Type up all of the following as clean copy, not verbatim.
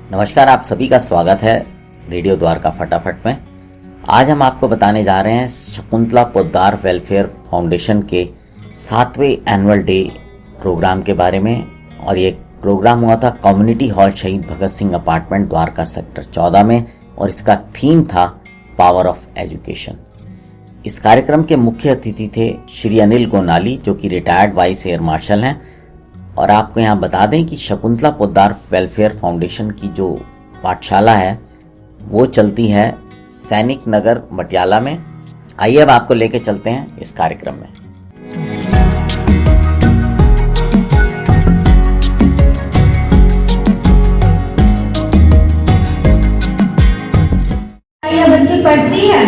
नमस्कार, आप सभी का स्वागत है रेडियो द्वारका फटाफट में। आज हम आपको बताने जा रहे हैं शकुंतला पोद्दार वेलफेयर फाउंडेशन के 7वें एनुअल डे प्रोग्राम के बारे में। और ये प्रोग्राम हुआ था कम्युनिटी हॉल शहीद भगत सिंह अपार्टमेंट द्वारका सेक्टर 14 में, और इसका थीम था पावर ऑफ एजुकेशन। इस कार्यक्रम के मुख्य अतिथि थे श्री अनिल गोनाली, जो कि रिटायर्ड वाइस एयर मार्शल हैं। और आपको यहाँ बता दें कि शकुंतला पोद्दार वेलफेयर फाउंडेशन की जो पाठशाला है वो चलती है सैनिक नगर मटियाला में। आइए अब आपको लेके चलते हैं इस कार्यक्रम में। ये बच्ची पढ़ती है?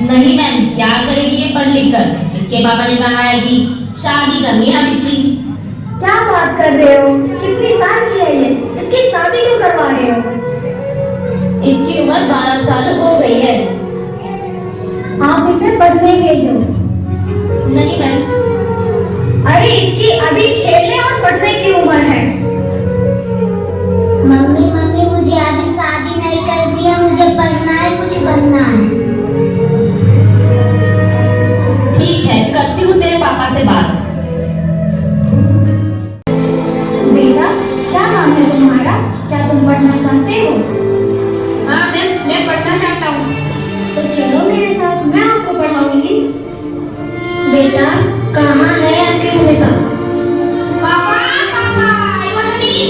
नहीं मैम, क्या करेगी ये पढ़ लिख कर? इसके पापा ने कहा है कि शादी करनी है अब इसकी। क्या बात कर रहे हो? कितनी साल की है ये? इसकी शादी क्यों करवा रहे हो? इसकी उम्र 12 साल हो गई है। आप इसे पढ़ने भेजो। नहीं मैम। अरे इसकी अभी खेलने और पढ़ने की उम्र है। मम्मी मुझे अभी शादी नहीं करनी है, मुझे पढ़ना है, कुछ बनना है। ठीक है, करती हूँ तेरे पापा से बात। बेटा, क्या नाम है तुम्हारा? क्या तुम पढ़ना चाहते हो? हाँ मैम, मैं पढ़ना चाहता हूँ। तो चलो मेरे साथ, मैं आपको पढ़ाऊंगी। बेटा, कहाँ है आपके मम्मी पापा पापा नहीं।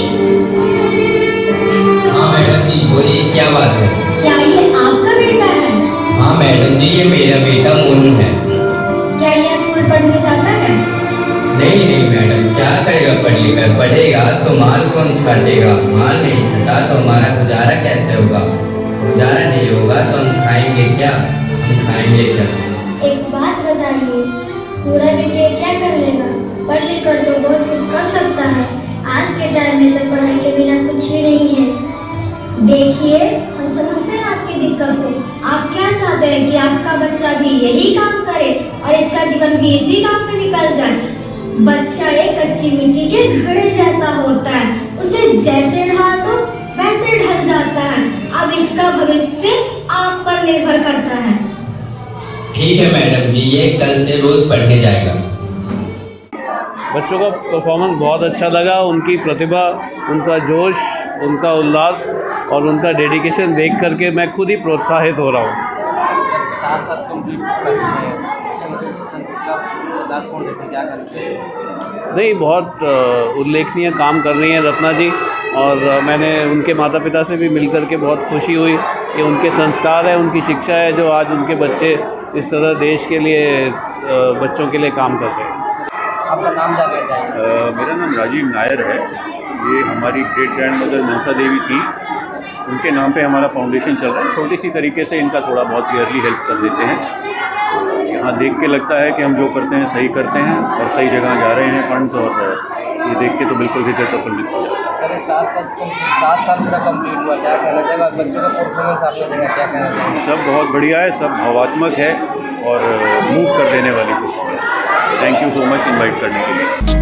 हाँ मैडम जी, बोलिए क्या बात है? क्या ये आपका बेटा है? हाँ मैडम जी, ये मेरा बेटा मोनू है। क्या ये स्कूल पढ़ने जाता है? नहीं मैडम, क्या करेगा पढ़ लिख कर? पढ़ेगा तो माल कौन छाटेगा? माल नहीं छटा तो हमारा गुजारा कैसे होगा? गुजारा नहीं होगा तो हम खाएंगे क्या? एक बात बताइए, कूड़ा मिट्टी क्या कर लेगा? पढ़ लिख कर तो बहुत कुछ कर सकता है। आज के टाइम में तो पढ़ाई के बिना कुछ भी नहीं है। देखिए, हम समझते हैं आपकी दिक्कत को। आप क्या चाहते हैं कि आपका बच्चा भी यही काम करे और इसका जीवन भी इसी काम में निकल जाए? बच्चा एक कच्ची मिट्टी के घड़े जैसा होता है, उसे जैसे ढाल दो वैसे ढल जाता है। अब इसका भविष्य आप पर निर्भर करता है। ठीक है मैडम जी, ये कल से रोज पढ़ने जाएगा। बच्चों का परफॉर्मेंस बहुत अच्छा लगा। उनकी प्रतिभा, उनका जोश, उनका उल्लास और उनका डेडिकेशन देख करके मैं खुद ही प्रोत्साहित हो रहा हूँ। साथ साथ कंप्लीट नहीं, बहुत उल्लेखनीय काम कर रही हैं रत्ना जी। और मैंने उनके माता पिता से भी मिलकर के बहुत खुशी हुई कि उनके संस्कार है, उनकी शिक्षा है, जो आज उनके बच्चे इस तरह देश के लिए, बच्चों के लिए काम कर रहे हैं। आपका नाम क्या कहता है? मेरा नाम राजीव नायर है। ये हमारी great grand mother Mansa Devi थी, उनके नाम पे हमारा फाउंडेशन चल रहा है। छोटी सी तरीके से इनका थोड़ा बहुत ईयरली हेल्प कर देते हैं। यहाँ देख के लगता है कि हम जो करते हैं सही करते हैं और सही जगह जा रहे हैं फंड्स, और ये देख के तो बिल्कुल हृदय प्रफुल्लित हो जाता है। सर, 7 साल पूरा कंप्लीट हुआ, क्या कहना चाहिए? बच्चों का परफॉर्मेंस आपने देखा, क्या कहना चाहिए? सब बहुत बढ़िया है, सब भावात्मक है और मूव कर देने वाली performance. Thank you so much invite करने के लिए।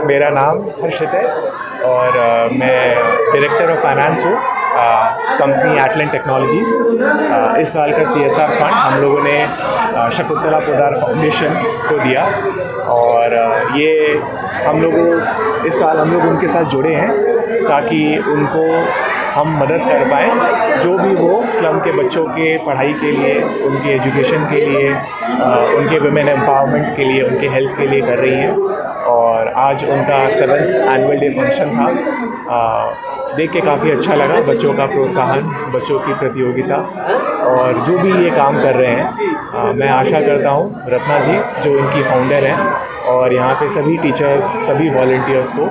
मेरा नाम हर्षित है और मैं डायरेक्टर ऑफ फाइनेंस हूँ कंपनी एटलेंट टेक्नोलॉजीज़। इस साल का CSR फंड हम लोगों ने शकुंतला पोद्दार फाउंडेशन को दिया, और ये इस साल हम लोग उनके साथ जुड़े हैं ताकि उनको हम मदद कर पाएँ, जो भी वो स्लम के बच्चों के पढ़ाई के लिए, उनके एजुकेशन के लिए, उनके वुमेन एम्पावरमेंट के लिए, उनके हेल्थ के लिए कर रही हैं। और आज उनका 7th एनुअल डे फंक्शन था। देख के काफ़ी अच्छा लगा, बच्चों का प्रोत्साहन, बच्चों की प्रतियोगिता, और जो भी ये काम कर रहे हैं। मैं आशा करता हूँ रत्ना जी, जो इनकी फाउंडर हैं, और यहाँ पे सभी टीचर्स, सभी वॉलंटियर्स को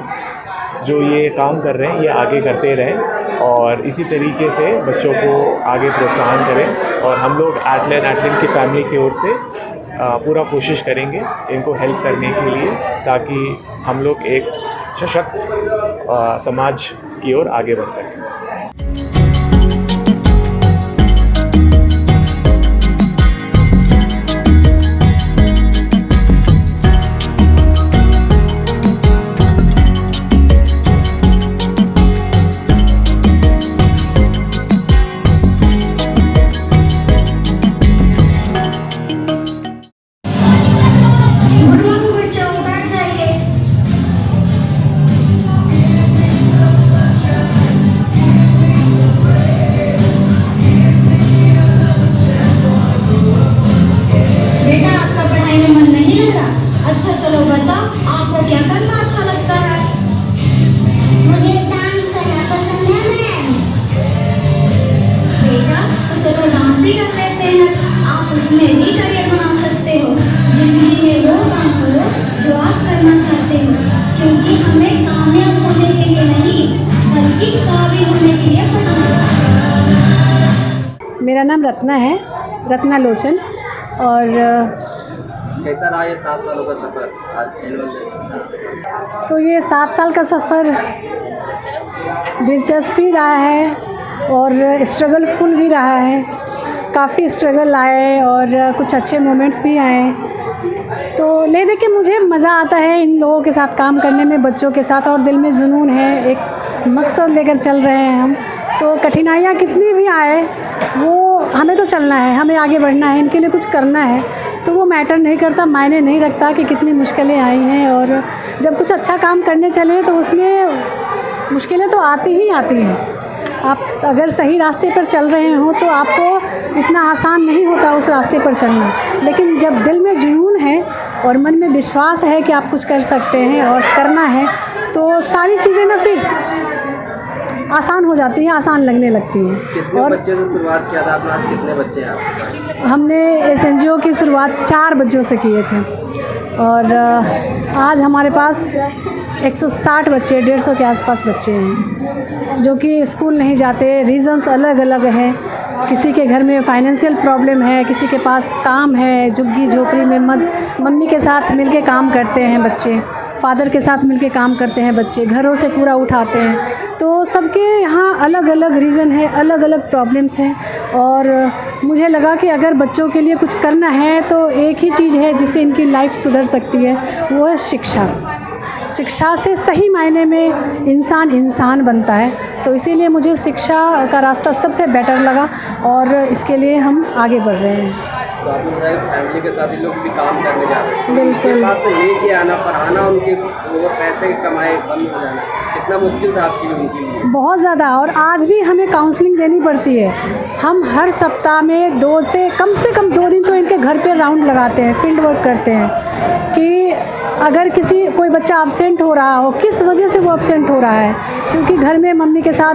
जो ये काम कर रहे हैं ये आगे करते रहें और इसी तरीके से बच्चों को आगे प्रोत्साहन करें। और हम लोग एटलेंट की फैमिली की ओर से पूरा कोशिश करेंगे इनको हेल्प करने के लिए, ताकि हम लोग एक सशक्त समाज की ओर आगे बढ़ सकें। गुड मॉर्निंग बच्चों, बैठ जाइए। बेटा, आपका पढ़ाई में मन नहीं लग रहा? अच्छा चलो बताओ, आपको क्या करना अच्छा लगता है? मुझे डांस करना पसंद है मैम। बेटा तो चलो डांस ही कर लेते हैं, आप उसमें भी करियर बना सकते हो। जिंदगी में वो काम करो जो आप करना चाहते हो, क्योंकि हमें कामयाब होने के लिए नहीं बल्कि काबिल होने के लिए पढ़ना है। मेरा नाम रत्ना है, रत्ना लोचन। और कैसा रहा ये 7 सालों का सफ़र आज एनुअल डे? तो ये 7 साल का सफ़र दिलचस्पी रहा है और स्ट्रगलफुल भी रहा है। काफ़ी स्ट्रगल आए और कुछ अच्छे मोमेंट्स भी आए। तो ले दे के मुझे मज़ा आता है इन लोगों के साथ काम करने में, बच्चों के साथ, और दिल में जुनून है, एक मकसद लेकर चल रहे हैं हम। तो कठिनाइयाँ कितनी भी आए वो हमें तो चलना है, हमें आगे बढ़ना है, इनके लिए कुछ करना है। तो वो मैटर नहीं करता, मायने नहीं रखता कि कितनी मुश्किलें आई हैं। और जब कुछ अच्छा काम करने चले तो उसमें मुश्किलें तो आती ही आती हैं। आप अगर सही रास्ते पर चल रहे हो तो आपको इतना आसान नहीं होता उस रास्ते पर चलना, लेकिन जब दिल में जुनून है और मन में विश्वास है कि आप कुछ कर सकते हैं और करना है, तो सारी चीज़ें ना फिर आसान हो जाती हैं, आसान लगने लगती हैं। कितने और बच्चे से शुरुआत किया था आपने? आज कितने बच्चे हैं आपके? हमने इस एनजीओ की शुरुआत 4 बच्चों से किए थे और आज हमारे पास 160 बच्चे, 150 के आसपास बच्चे हैं जो कि स्कूल नहीं जाते। रीज़न्स अलग अलग हैं, किसी के घर में फाइनेंशियल प्रॉब्लम है, किसी के पास काम है, झुग्गी झोपड़ी में मम्मी के साथ मिलके काम करते हैं बच्चे, फादर के साथ मिलके काम करते हैं बच्चे, घरों से पूरा उठाते हैं। तो सबके यहाँ अलग अलग रीज़न है, अलग अलग प्रॉब्लम्स हैं। और मुझे लगा कि अगर बच्चों के लिए कुछ करना है तो एक ही चीज़ है जिससे इनकी लाइफ सुधर सकती है, वो है शिक्षा। शिक्षा से सही मायने में इंसान बनता है। तो इसीलिए मुझे शिक्षा का रास्ता सबसे बेटर लगा और इसके लिए हम आगे बढ़ रहे हैं। तो आपने बताया कि फैमिली के साथ ही लोग भी काम करने जा रहे हैं। बिल्कुल। उनके पास से लेके आना, पढ़ाना, उनके वो पैसे कमाए बंद हो जाना, कितना मुश्किल था आपके लिए, उनके लिए? बहुत ज़्यादा। और आज भी हमें काउंसलिंग देनी पड़ती है। हम हर सप्ताह में कम से कम 2 दिन तो इनके घर पे राउंड लगाते हैं, फील्ड वर्क करते हैं कि अगर कोई बच्चा अब्सेंट हो रहा हो, किस वजह से वो अब्सेंट हो रहा है, क्योंकि घर में मम्मी के साथ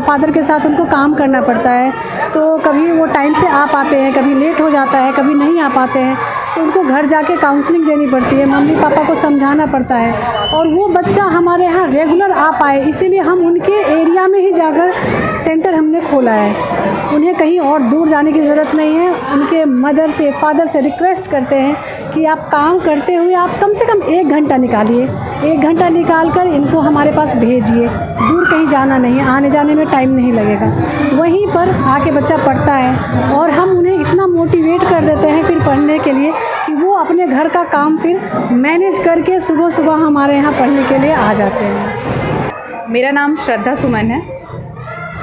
फादर के साथ उनको काम करना पड़ता है। तो कभी वो टाइम से आ पाते हैं, कभी लेट हो जाता है, कभी नहीं आ पाते हैं। तो उनको घर जाके काउंसलिंग देनी पड़ती है, मम्मी पापा को समझाना पड़ता है और वो बच्चा हमारे यहाँ रेगुलर आ पाए, इसीलिए हम उनके एरिया में ही जाकर सेंटर हमने खोला है। उन्हें कहीं और दूर जाने की ज़रूरत नहीं है। उनके मदर से, फादर से रिक्वेस्ट करते हैं कि आप काम करते हुए आप कम से कम 1 घंटा निकालिए, 1 घंटा निकाल कर इनको हमारे पास भेजिए। दूर कहीं जाना नहीं है, आने जाने में टाइम नहीं लगेगा, वहीं पर आके बच्चा पढ़ता है और हम उन्हें इतना मोटिवेट कर देते हैं फिर पढ़ने के लिए कि वो अपने घर का काम फिर मैनेज करके सुबह सुबह हमारे यहाँ पढ़ने के लिए आ जाते हैं। मेरा नाम श्रद्धा सुमन है।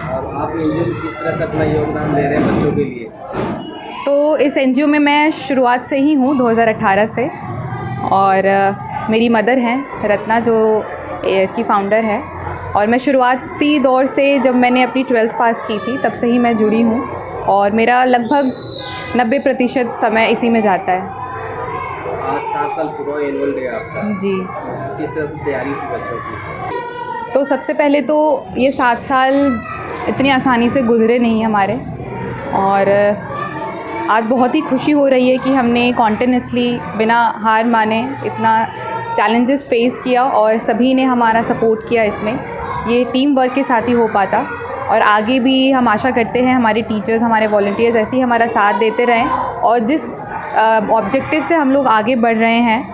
और आप एनजीओ से किस तरह से अपना योगदान दे रहे हैं बच्चों के लिए? तो इस एनजीओ में मैं शुरुआत से ही हूँ, 2018 से। और मेरी मदर हैं रत्ना, जो इसकी फाउंडर है। और मैं शुरुआती दौर से, जब मैंने अपनी 12th पास की थी, तब से ही मैं जुड़ी हूँ और मेरा लगभग 90% समय इसी में जाता है। आज 7 साल पूरा एनुअल डे आपका जी। किस तरह से तैयारी थी बच्चों की? तो सबसे पहले तो ये 7 साल इतनी आसानी से गुज़रे नहीं हमारे, और आज बहुत ही खुशी हो रही है कि हमने कॉन्टिन्यूसली बिना हार माने इतना चैलेंजेस फेस किया और सभी ने हमारा सपोर्ट किया। इसमें ये टीम वर्क के साथ ही हो पाता, और आगे भी हम आशा करते हैं हमारे टीचर्स, हमारे वॉलंटियर्स ऐसे ही हमारा साथ देते रहें और जिस ऑब्जेक्टिव से हम लोग आगे बढ़ रहे हैं।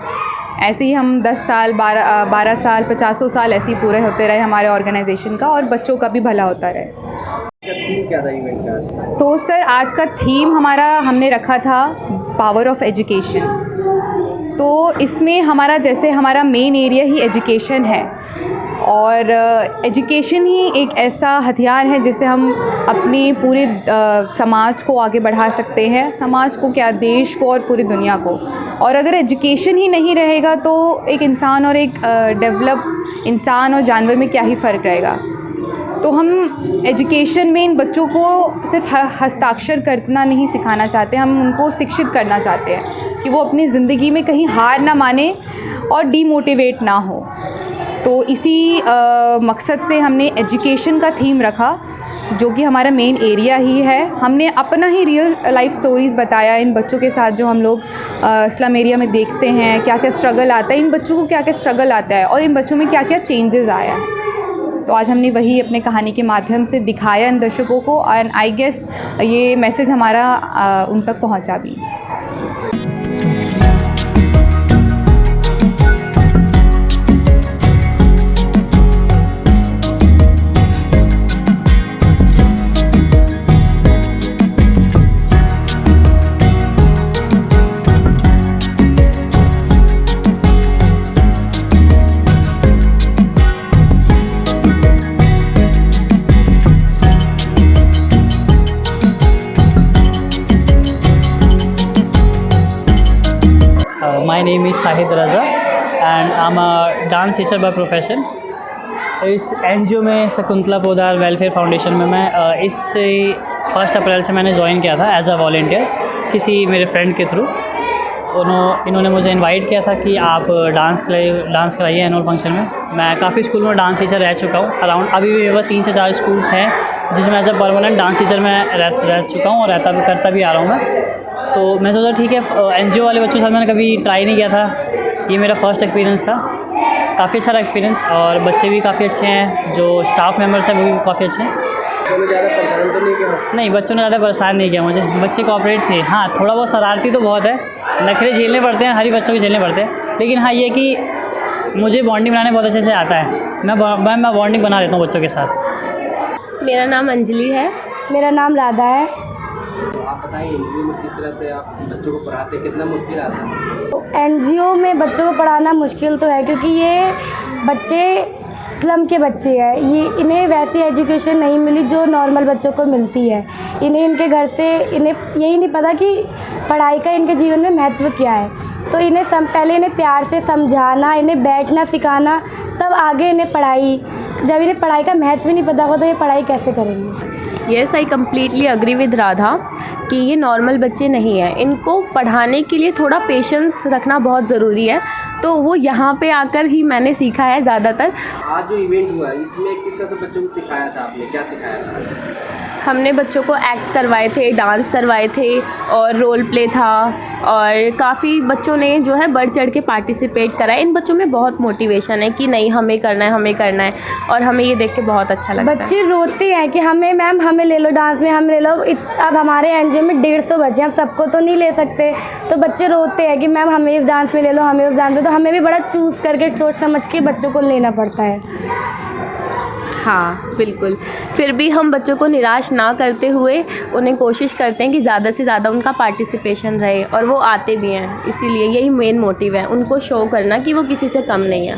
ऐसे ही हम 10 साल 12 साल 50 साल ऐसे ही पूरे होते रहे हमारे ऑर्गेनाइजेशन का, और बच्चों का भी भला होता रहे। थीम क्या था इवेंट का? तो सर आज का थीम हमारा हमने रखा था पावर ऑफ एजुकेशन। तो इसमें हमारा जैसे हमारा मेन एरिया ही एजुकेशन है, और एजुकेशन ही एक ऐसा हथियार है जिससे हम अपनी पूरे समाज को आगे बढ़ा सकते हैं, समाज को क्या, देश को और पूरी दुनिया को। और अगर एजुकेशन ही नहीं रहेगा तो एक इंसान और एक डेवलप इंसान और जानवर में क्या ही फ़र्क रहेगा। तो हम एजुकेशन में इन बच्चों को सिर्फ हस्ताक्षर करना नहीं सिखाना चाहते, हम उनको शिक्षित करना चाहते हैं कि वो अपनी ज़िंदगी में कहीं हार ना माने और डीमोटिवेट ना हो। तो इसी मकसद से हमने एजुकेशन का थीम रखा, जो कि हमारा मेन एरिया ही है। हमने अपना ही रियल लाइफ स्टोरीज़ बताया इन बच्चों के साथ, जो हम लोग स्लम एरिया में देखते हैं, क्या क्या स्ट्रगल आता है, इन बच्चों को क्या क्या स्ट्रगल आता है और इन बच्चों में क्या क्या चेंजेस आया है। तो आज हमने वही अपने कहानी के माध्यम से दिखाया इन दर्शकों को, एंड आई गेस ये मैसेज हमारा उन तक पहुंचा भी। My name is Shahid Raza and I'm a dance teacher by profession। इस NGO में शकुंतला पोद्दार वेलफेयर फाउंडेशन में मैं इस 1 अप्रैल से मैंने ज्वाइन किया था एज अ वॉलंटियर, किसी मेरे फ्रेंड के थ्रू। इन्होंने मुझे इनवाइट किया था कि आप डांस कराइए एनुअल फंक्शन में। मैं काफ़ी स्कूल में डांस टीचर रह चुका हूँ, अराउंड अभी भी मेरे 3 से 4 स्कूल्स हैं जिसमें as a permanent dance teacher मैं रह चुका हूँ और करता भी आ रहा हूँ मैं। तो मैं सोचा ठीक है, NGO वाले बच्चों के साथ मैंने कभी ट्राई नहीं किया था, ये मेरा फर्स्ट एक्सपीरियंस था। काफ़ी अच्छा एक्सपीरियंस, और बच्चे भी काफ़ी अच्छे हैं, जो स्टाफ मेंबर्स हैं वो भी काफ़ी अच्छे हैं। बच्चों ने ज़्यादा परेशान तो नहीं किया? नहीं, बच्चों ने ज़्यादा परेशान नहीं किया मुझे, बच्चे कोऑपरेट थे। हाँ, थोड़ा बहुत शरारती तो बहुत है, नखरे झेलने पड़ते हैं, हर ही बच्चों के झेलने पड़ते हैं, लेकिन हाँ ये कि मुझे बॉन्डिंग बनाने बहुत अच्छे से आता है। मैं बॉन्डिंग बना लेता हूँ बच्चों के साथ। मेरा नाम अंजलि है। मेरा नाम राधा है। आप बताइए NGO में किस तरह से आप बच्चों को पढ़ाते हैं, कितना मुश्किल आता है? NGO में बच्चों को पढ़ाना मुश्किल तो है, क्योंकि ये बच्चे स्लम के बच्चे हैं, इन्हें वैसी एजुकेशन नहीं मिली जो नॉर्मल बच्चों को मिलती है। इन्हें इनके घर से इन्हें यही नहीं पता कि पढ़ाई का इनके जीवन में महत्व क्या है। तो पहले इन्हें प्यार से समझाना, इन्हें बैठना सिखाना, तब आगे इन्हें पढ़ाई। जब इन्हें पढ़ाई का महत्व नहीं पता होगा तो ये पढ़ाई कैसे करेंगे। Yes, I completely agree with Radha कि ये नॉर्मल बच्चे नहीं हैं, इनको पढ़ाने के लिए थोड़ा पेशेंस रखना बहुत ज़रूरी है। तो वो यहाँ पे आकर ही मैंने सीखा है ज़्यादातर। आज जो इवेंट हुआ इसमें किस तरह से बच्चों को सिखाया था आपने, क्या सिखाया था? हमने बच्चों को एक्ट करवाए थे, डांस करवाए थे और रोल प्ले था, और काफ़ी बच्चों ने जो है बढ़ चढ़ के पार्टिसिपेट करा है। इन बच्चों में बहुत मोटिवेशन है कि नहीं हमें करना है, और हमें ये देख के बहुत अच्छा लगता है। बच्चे रोते हैं कि हमें ले लो डांस में, हमें ले लो। अब हमारे NGO में 150 बच्चे, हम सबको तो नहीं ले सकते, तो बच्चे रोते हैं कि मैम हमें इस डांस में ले लो, हमें उस डांस में। तो हमें भी बड़ा चूज़ करके सोच समझ के बच्चों को लेना पड़ता है। हाँ बिल्कुल, फिर भी हम बच्चों को निराश ना करते हुए उन्हें कोशिश करते हैं कि ज़्यादा से ज़्यादा उनका पार्टिसिपेशन रहे, और वो आते भी हैं। इसीलिए यही मेन मोटिव है, उनको शो करना कि वो किसी से कम नहीं है।